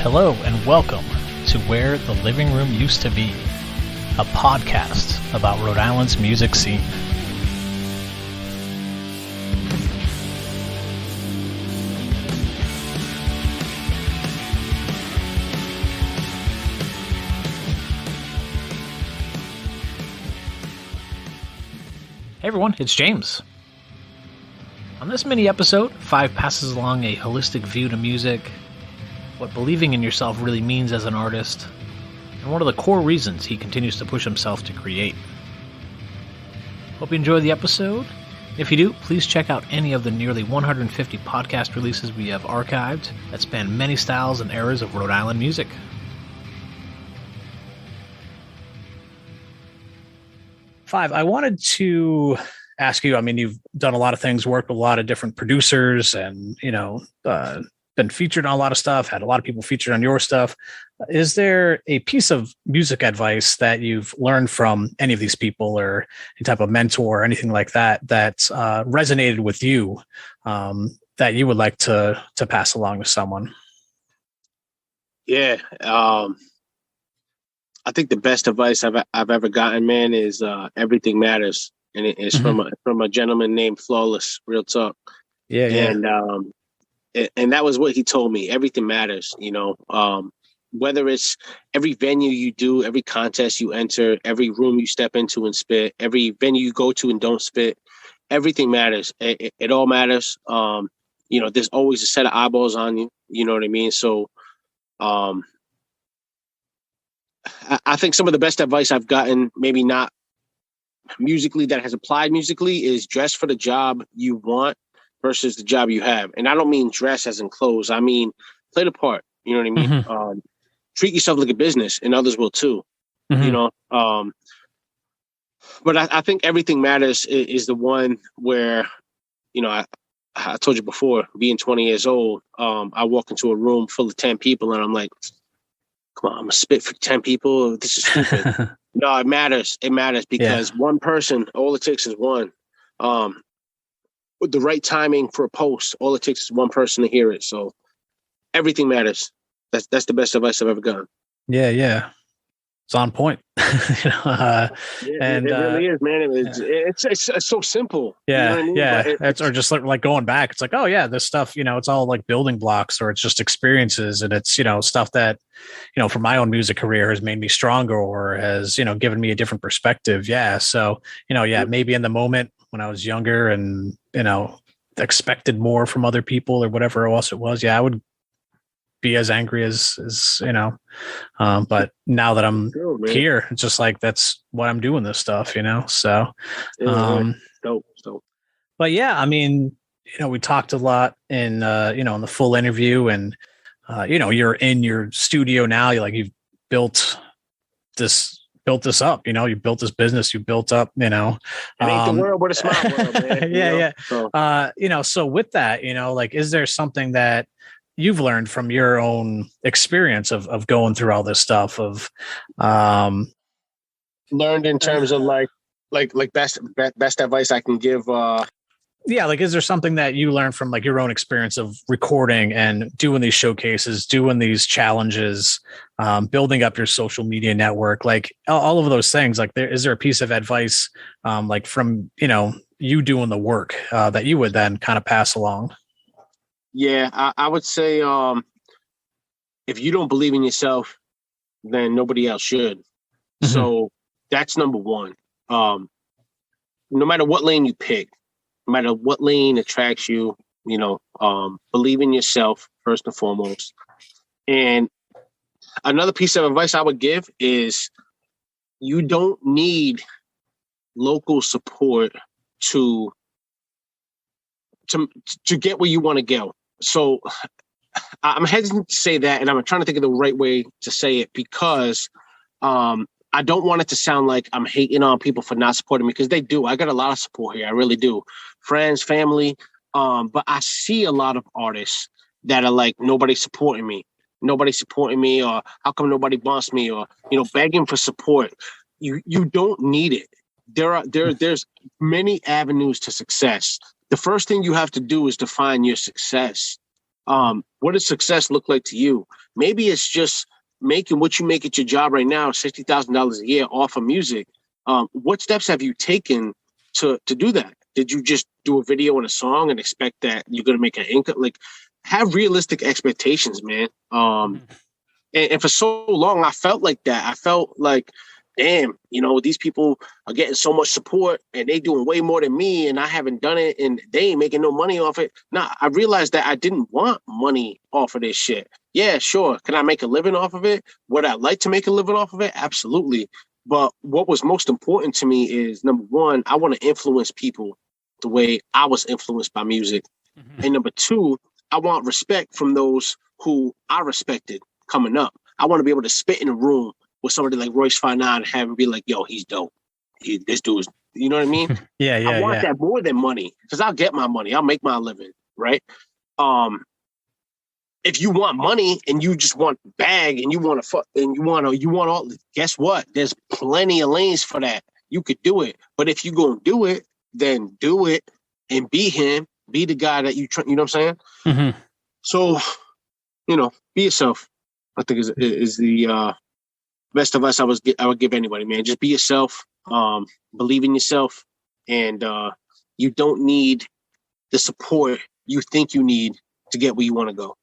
Hello and welcome to Where the Living Room Used to Be, a podcast about Rhode Island's music scene. Hey everyone, it's James. On this mini episode, Five passes along a holistic view to music, what believing in yourself really means as an artist, and one of the core reasons he continues to push himself to create. Hope you enjoy the episode. If you do, please check out any of the nearly 150 podcast releases we have archived that span many styles and eras of Rhode Island music. Five, I wanted to ask you, you've done a lot of things, worked with a lot of different producers and, been featured on a lot of stuff, had a lot of people featured on your stuff. Is there a piece of music advice that you've learned from any of these people or any type of mentor or anything like that that resonated with you that you would like to pass along to someone? Yeah. I think the best advice I've ever gotten, man, is everything matters. And it's from a gentleman named Flawless, real talk. Yeah. And that was what he told me. Everything matters, whether it's every venue you do, every contest you enter, every room you step into and spit, every venue you go to and don't spit, everything matters. It all matters. There's always a set of eyeballs on you. You know what I mean? So I think some of the best advice I've gotten, maybe not musically that has applied musically, is dress for the job you want versus the job you have. And I don't mean dress as in clothes. I mean, play the part. You know what I mean? Mm-hmm. Treat yourself like a business, and others will too. Mm-hmm. But I think everything matters is the one where, I told you before, being 20 years old, I walk into a room full of 10 people and I'm like, come on, I'm gonna spit for 10 people. This is stupid. No, it matters. It matters because one person, all it takes is one. With the right timing for a post, all it takes is one person to hear it. So everything matters. That's the best advice I've ever gotten. Yeah. It's on point. It really is, man. It's so simple. Yeah, you know what I mean? It's or just like going back. It's like, oh yeah, this stuff, it's all like building blocks, or it's just experiences, and it's stuff that, from my own music career has made me stronger, or has given me a different perspective. Yeah, so maybe in the moment when I was younger and expected more from other people or whatever else it was, I would be as angry as but now that I'm here, it's just like, that's what I'm doing this stuff, so dope. But we talked a lot in in the full interview, and you're in your studio now, you've built this up, you built this business, you built up, it ain't the world but a small world, man. So with that, is there something that you've learned from your own experience of going through all this stuff, of learned in terms of like best advice I can give? Is there something that you learned from like your own experience of recording and doing these showcases, doing these challenges, building up your social media network, like all of those things? Like, is there a piece of advice like from you doing the work that you would then kind of pass along? Yeah, I would say if you don't believe in yourself, then nobody else should. Mm-hmm. So that's number one. No matter what lane you pick, no matter what lane attracts you, believe in yourself first and foremost. And another piece of advice I would give is you don't need local support to get where you want to go. So I'm hesitant to say that, and I'm trying to think of the right way to say it, because I don't want it to sound like I'm hating on people for not supporting me, because they do. I got a lot of support here. I really do. Friends, family. But I see a lot of artists that are like, nobody's supporting me, or how come nobody bumps me, or, begging for support. You don't need it. There's many avenues to success. The first thing you have to do is define your success. What does success look like to you? Maybe it's just making what you make at your job right now, $60,000 a year off of music. What steps have you taken to do that? Did you just do a video and a song and expect that you're going to make an income? Like, have realistic expectations, man. And for so long, I felt like that. I felt like, damn, these people are getting so much support and they doing way more than me, and I haven't done it, and they ain't making no money off it. Nah, I realized that I didn't want money off of this shit. Yeah, sure. Can I make a living off of it? Would I like to make a living off of it? Absolutely. But what was most important to me is, number one, I want to influence people the way I was influenced by music. Mm-hmm. And number two, I want respect from those who I respected coming up. I want to be able to spit in a room with somebody like Royce Finan and have him be like, yo, he's dope. This dude is, you know what I mean? Yeah. I want that more than money, because I'll get my money. I'll make my living, right? If you want money and you just want bag and you want to fuck and you want all, guess what? There's plenty of lanes for that. You could do it. But if you gonna do it, then do it and be him. Be the guy that you know what I'm saying? Mm-hmm. So, be yourself. I think is the best advice I would give anybody, man. Just be yourself. Believe in yourself, and you don't need the support you think you need to get where you want to go.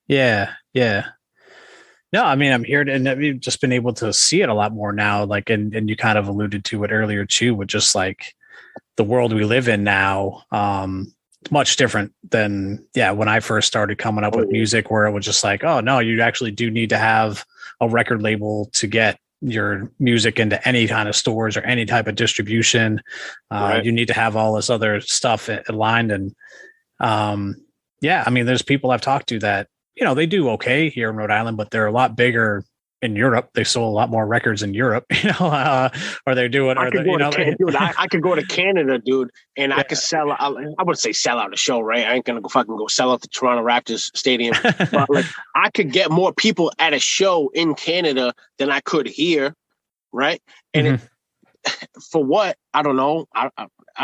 Yeah. No, I mean, I'm here and we've just been able to see it a lot more now. Like, and you kind of alluded to it earlier too, with just like the world we live in now. It's much different than, when I first started coming up with music, where it was just like, oh no, you actually do need to have a record label to get your music into any kind of stores or any type of distribution. Right. You need to have all this other stuff aligned. And I mean, there's people I've talked to that, they do okay here in Rhode Island, but they're a lot bigger in Europe. They sold a lot more records in Europe, or they're doing, I could go to Canada, dude, and I could sell. I would say sell out a show, right? I ain't gonna go sell out the Toronto Raptors stadium, but like I could get more people at a show in Canada than I could here, right? And for what? I don't know. I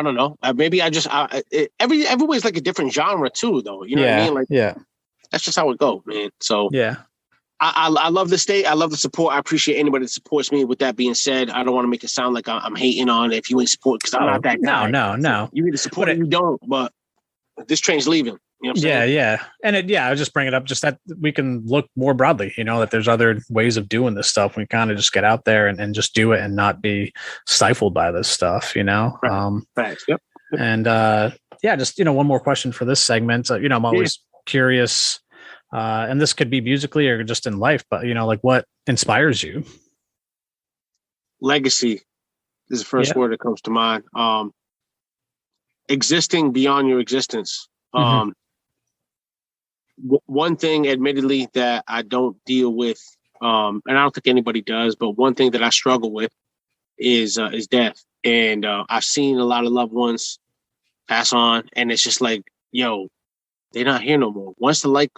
don't know. Maybe everywhere's like a different genre too, though. You know what I mean? Like, that's just how it goes, man. So I love the state. I love the support. I appreciate anybody that supports me. With that being said, I don't want to make it sound like I'm hating on if you ain't support, because I'm not that guy. No. You either support it, you don't. But this train's leaving. You know what I'm saying? Yeah. And I was just bringing it up just that we can look more broadly, that there's other ways of doing this stuff. We kind of just get out there and just do it and not be stifled by this stuff, Right. Thanks. Yep. And just, one more question for this segment. I'm always curious, and this could be musically or just in life, but like what inspires you? Legacy is the first word that comes to mind. Existing beyond your existence. One thing, admittedly, that I don't deal with, and I don't think anybody does, but one thing that I struggle with is death. And I've seen a lot of loved ones pass on, and it's just like, yo, they're not here no more. Once the light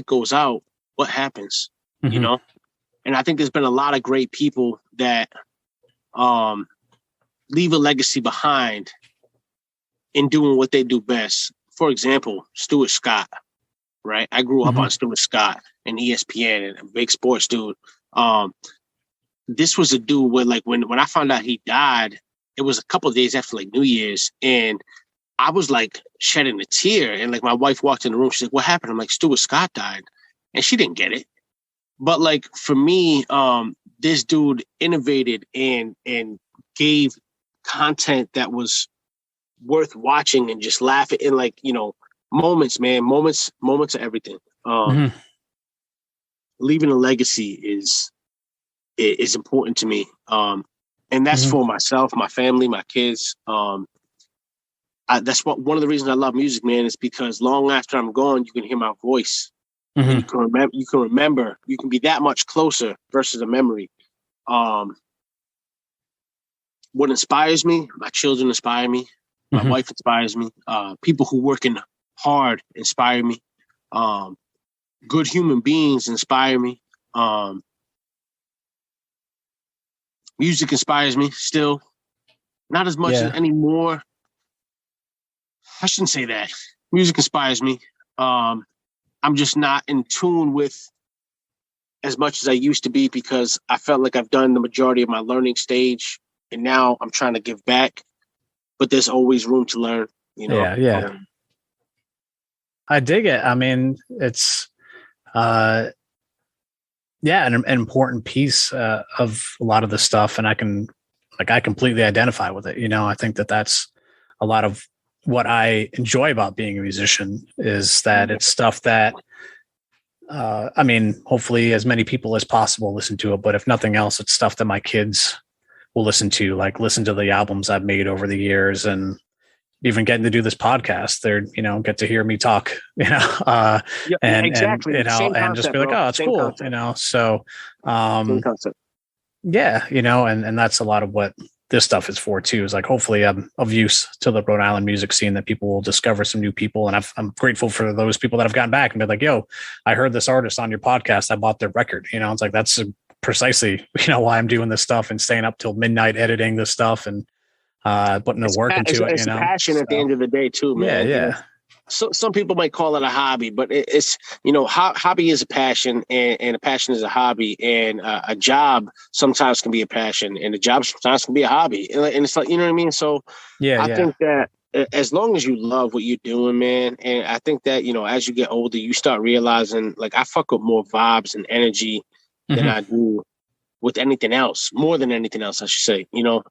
goes out, what happens? And I think there's been a lot of great people that leave a legacy behind in doing what they do best. For example, Stuart Scott, right? I grew up on Stuart Scott and ESPN and a big sports dude. This was a dude where, like, when I found out he died, it was a couple of days after like New Year's, and I was like shedding a tear. And like my wife walked in the room, she's like, "What happened?" I'm like, "Stuart Scott died," and she didn't get it. But like for me, this dude innovated and gave content that was worth watching and just laughing, and like, moments, man, moments are everything. Leaving a legacy is important to me. And that's for myself, my family, my kids. That's one of the reasons I love music, man, is because long after I'm gone, you can hear my voice. And you can remember, you can be that much closer versus a memory. What inspires me, my children inspire me. My wife inspires me. People who working hard inspire me. Good human beings inspire me. Music inspires me still. Not as much anymore. I shouldn't say that. Music inspires me. I'm just not in tune with as much as I used to be, because I felt like I've done the majority of my learning stage, and now I'm trying to give back. But there's always room to learn, you know? Yeah. I dig it. I mean, it's, an important piece of a lot of the stuff. And I completely identify with it. You know, I think that that's a lot of what I enjoy about being a musician, is that it's stuff that, I mean, hopefully as many people as possible listen to it, but if nothing else, it's stuff that my kids will listen to the albums I've made over the years, and even getting to do this podcast, they're, you know, get to hear me talk, you know, exactly. And, you know, Same and just be like, oh, it's cool. Concept. You know? So, Yeah, you know, and that's a lot of what this stuff is for too, is like, hopefully I'm of use to the Rhode Island music scene, that people will discover some new people. And I'm grateful for those people that have gotten back and been like, yo, I heard this artist on your podcast. I bought their record. You know, it's like, that's precisely, you know, why I'm doing this stuff and staying up till midnight editing this stuff and putting the work into it. It's you know, a passion at the end of the day too, man. Yeah. You know? So some people might call it a hobby, but it's, you know, hobby is a passion, and a passion is a hobby, and a job sometimes can be a passion, and a job sometimes can be a hobby, and it's like, you know what I mean? So I think that as long as you love what you're doing, man, and I think that, you know, as you get older, you start realizing, like, I fuck with more vibes and energy than I do with anything else, more than anything else, I should say, you know?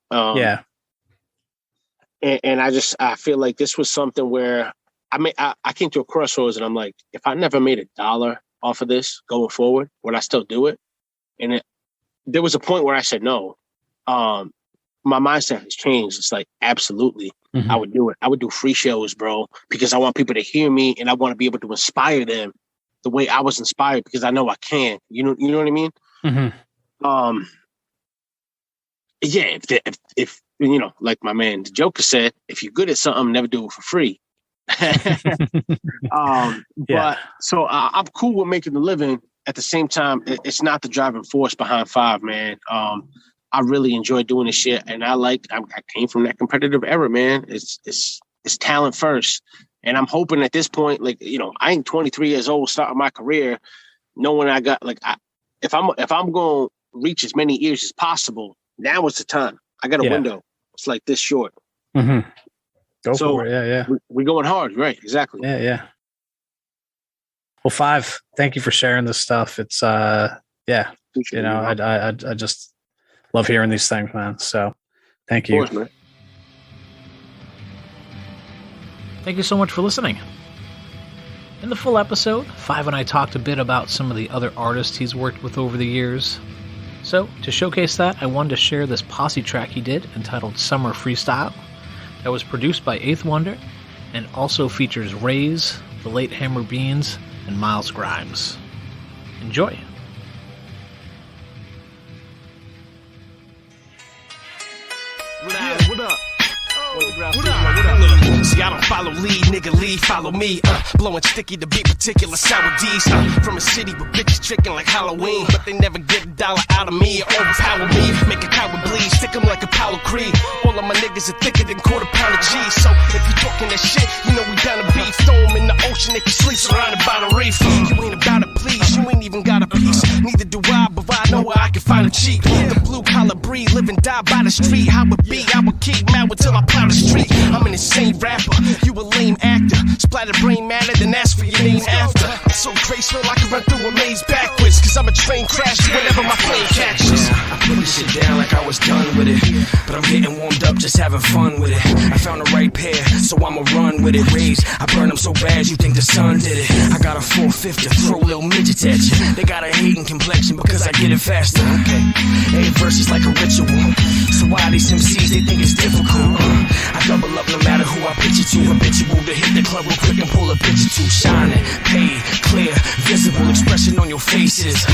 And I feel like this was something where I came to a crossroads, and I'm like, if I never made $1 off of this going forward, would I still do it? And there was a point where I said no. My mindset has changed. It's like, absolutely, I would do it. I would do free shows, bro, because I want people to hear me, and I want to be able to inspire them the way I was inspired, because I know I can. You know what I mean? If you know, like my man the Joker said, if you're good at something, never do it for free. But so I'm cool with making a living. At the same time, it's not the driving force behind Five, man. I really enjoy doing this shit, and I came from that competitive era, man. It's talent first, and I'm hoping at this point, like, you know, I ain't 23 years old starting my career, knowing I got, like, if I'm going to reach as many ears as possible, now is the time. I got a window. It's like this short. Go for it. Yeah. We're going hard. Right. Exactly. Yeah. Well, Five, thank you for sharing this stuff. It's, you know, I just love hearing these things, man. So thank you. Of course, man. Thank you so much for listening. In the full episode, Five and I talked a bit about some of the other artists he's worked with over the years. So, to showcase that, I wanted to share this posse track he did entitled Summer Freestyle, that was produced by Eighth Wonder, and also features Raze, the late Hammer Beanz, and Milez Grimez. Enjoy! What up? See, I don't follow lead, nigga, lead, follow me. Blowing sticky to be particular sour D's. From a city with bitches tricking like Halloween, but they never get $1 out of me or overpower me. Make a coward bleed, stick 'em like a Apollo Creed. All of my niggas are thicker than quarter pound of cheese. So if you talking that shit, you know we down to beef. Throw 'em in the ocean, they can sleep surrounded by the reef. You ain't about it, please, you ain't even got a piece. Neither do I, but I know where I can find a cheat. The blue collar breed, live and die by the street. How it be, I will keep mad until I plow the street. I'm an insane rapper, you a lame actor. Splattered brain matter, then ask for your name after. I'm so graceful, I can run through a maze backwards, cause I'm a train crash whenever my plane catches. I put this shit down like I was done with it, but I'm getting warmed up, just having fun with it. I found the right pair, so I'ma run with it. Raise, I burn them so bad you think the sun did it. I got a 450 to throw little midgets at you. They got a hating complexion because I get it faster. Okay, every verse is like a ritual, so why these MCs, they think it's difficult. I double up no matter who I pitch it to. Habitual to hit the club real quick and pull a picture to. Shining, paid, clear, visible expression on your faces.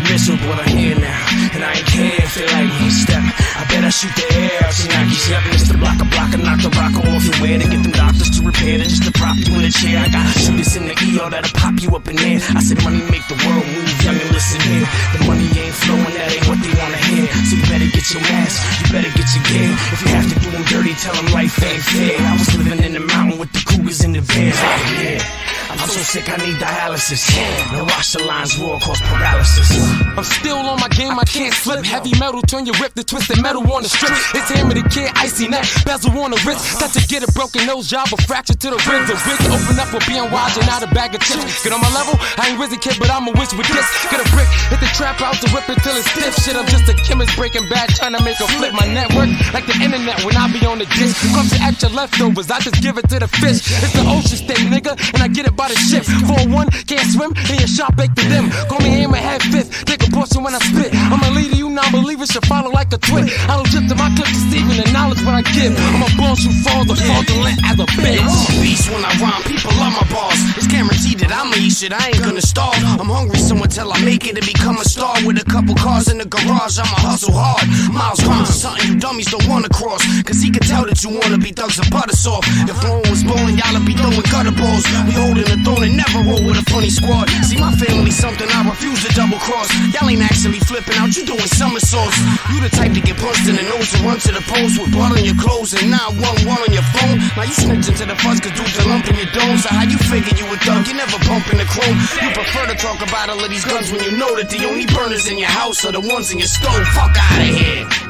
Miserable, I'm here now, and I ain't care if they like me. Step, I bet I shoot the air out your Nike. Yep, Mr. Blocker, knock the rocker off your wear. To get them doctors to repair it, just to prop you in a chair. I got shooters in the ER that'll pop you up in there. I said money make the world move, young and listen here. The money ain't flowing, that ain't what they wanna hear. So you better get your mask, you better get your gear. If you have to do them dirty, tell them life ain't fair. I was living in the mountain with the cougars and the bears. Yeah, I'm so so sick I need dialysis. Now watch the lines roar, cause paralysis. I'm still on my game, I can't slip. Heavy metal, turn your rip to twisted metal on the strip. It's Hammer the Kid, icy neck, bezel on the wrist. Got to get a broken nose job, a fracture to the ribs. The ribs open up for being wise and not a bag of chips. Get on my level, I ain't Wizzy Kid, but I'm a witch with this. Get a brick, hit the trap house and rip it till it's stiff. Shit, I'm just a chemist breaking bad, trying to make a flip. My network, like the internet when I be on the dish. Comes to extra leftovers, I just give it to the fish. It's the ocean state, nigga, and I get it by the ship. 4-1, can't swim, and your shot baked to them. Call me Hammerhead fifth, take a portion when I spit. I'm a leader, you non-believers should follow like a twit. I don't jip to my clip deceiving the knowledge what I give. I'm a boss who falls the fraudulent as a bitch. I'm a beast when I rhyme, people love my bars. It's guaranteed that I'ma eat shit, I ain't gonna starve. I'm hungry somewhere till I make it and become a star. With a couple cars in the garage, I'ma hustle hard. Miles Grimes is something you dummies don't wanna cross, cause he can tell that you wanna be thugs and butter soft. If throne was bowling, y'all'll be throwing gutter balls. We holding the throne and never roll with a funny squad. See, my family's something I refuse to double cross. Y'all ain't actually flipping out, you doing somersaults. You the type to get punched in the nose and run to the post with blood on your clothes and 911 on your phone. Now you snitching to the fuzz cause dudes are lumping your dome. So how you figure you a thug? You never bumping the chrome. You prefer to talk about all of these guns when you know that the only burners in your house are the ones in your stove. Fuck out of here.